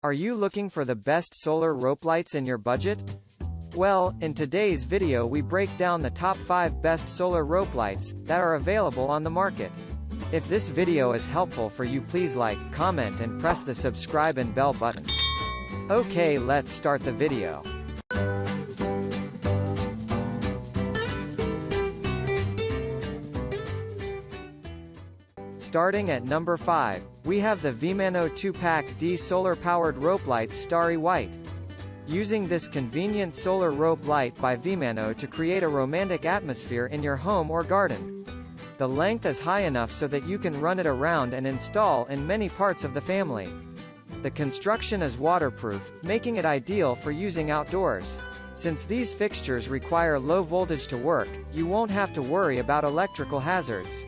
Are you looking for the best solar rope lights in your budget? Well, in today's video we break down the top 5 best solar rope lights that are available on the market. If this video is helpful for you, please like, comment and press the subscribe and bell button. Okay, let's start the video. Starting at number 5, we have the VMANO 2-pack D solar-powered rope lights Starry White. Using this convenient solar rope light by Vmanoo to create a romantic atmosphere in your home or garden. The length is high enough so that you can run it around and install in many parts of the family. The construction is waterproof, making it ideal for using outdoors. Since these fixtures require low voltage to work, you won't have to worry about electrical hazards.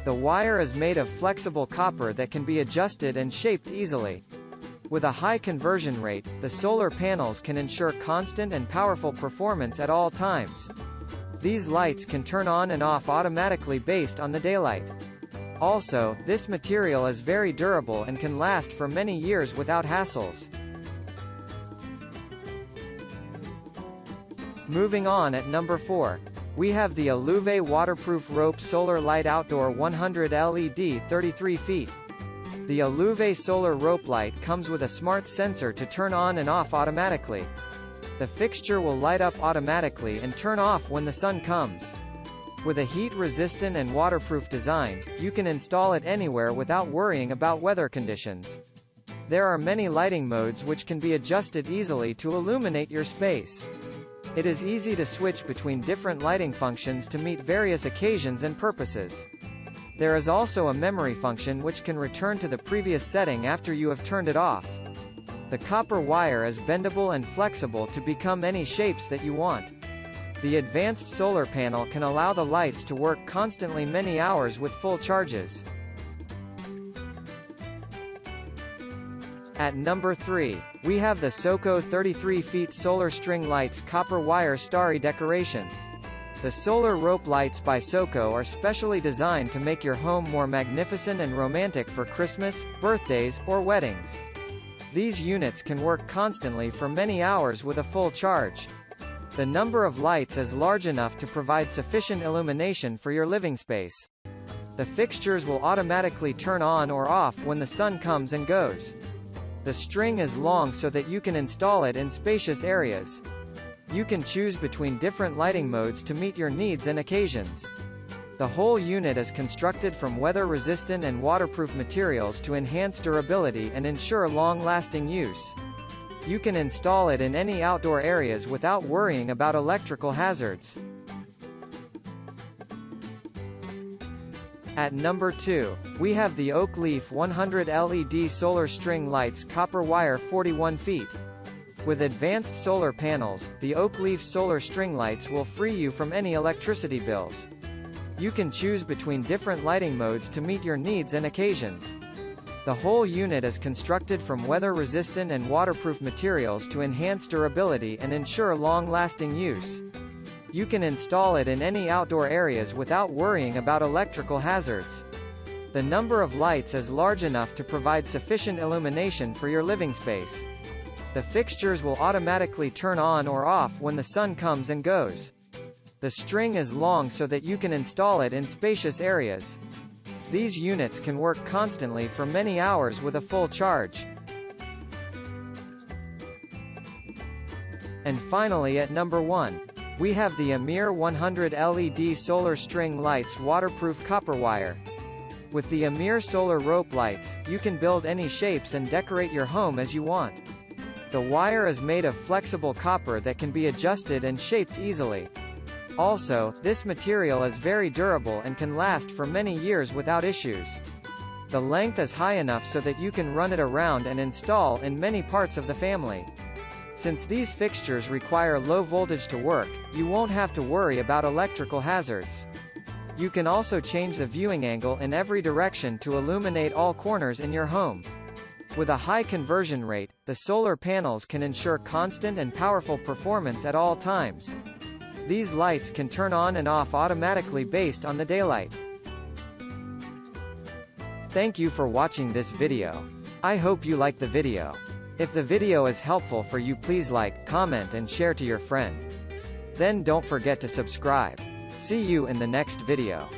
The wire is made of flexible copper that can be adjusted and shaped easily. With a high conversion rate, the solar panels can ensure constant and powerful performance at all times. These lights can turn on and off automatically based on the daylight. Also, this material is very durable and can last for many years without hassles. Moving on at number 4. We have the Alouve waterproof rope solar light outdoor 100 LED 33 feet. The Alouve solar rope light comes with a smart sensor to turn on and off automatically. The fixture will light up automatically and turn off when the sun comes. With a heat-resistant and waterproof design, you can install it anywhere without worrying about weather conditions. There are many lighting modes which can be adjusted easily to illuminate your space. It is easy to switch between different lighting functions to meet various occasions and purposes. There is also a memory function which can return to the previous setting after you have turned it off. The copper wire is bendable and flexible to become any shapes that you want. The advanced solar panel can allow the lights to work constantly many hours with full charges. At number 3, we have the Soco 33 feet solar string lights copper wire starry decoration. The solar rope lights by Soco are specially designed to make your home more magnificent and romantic for Christmas, birthdays, or weddings. These units can work constantly for many hours with a full charge. The number of lights is large enough to provide sufficient illumination for your living space. The fixtures will automatically turn on or off when the sun comes and goes. The string is long so that you can install it in spacious areas. You can choose between different lighting modes to meet your needs and occasions. The whole unit is constructed from weather-resistant and waterproof materials to enhance durability and ensure long-lasting use. You can install it in any outdoor areas without worrying about electrical hazards. At number 2, we have the Oak Leaf 100 LED solar string lights copper wire 41 feet. With advanced solar panels, the Oak Leaf solar string lights will free you from any electricity bills. You can choose between different lighting modes to meet your needs and occasions. The whole unit is constructed from weather-resistant and waterproof materials to enhance durability and ensure long-lasting use. You can install it in any outdoor areas without worrying about electrical hazards. The number of lights is large enough to provide sufficient illumination for your living space. The fixtures will automatically turn on or off when the sun comes and goes. The string is long so that you can install it in spacious areas. These units can work constantly for many hours with a full charge. And finally at number 1, we have the Amir 100 LED solar string lights waterproof copper wire. With the Amir solar rope lights, you can build any shapes and decorate your home as you want. The wire is made of flexible copper that can be adjusted and shaped easily. Also, this material is very durable and can last for many years without issues. The length is high enough so that you can run it around and install in many parts of the family. Since these fixtures require low voltage to work, you won't have to worry about electrical hazards. You can also change the viewing angle in every direction to illuminate all corners in your home. With a high conversion rate, the solar panels can ensure constant and powerful performance at all times. These lights can turn on and off automatically based on the daylight. Thank you for watching this video. I hope you like the video. If the video is helpful for you, please like, comment and share to your friend. Then don't forget to subscribe. See you in the next video.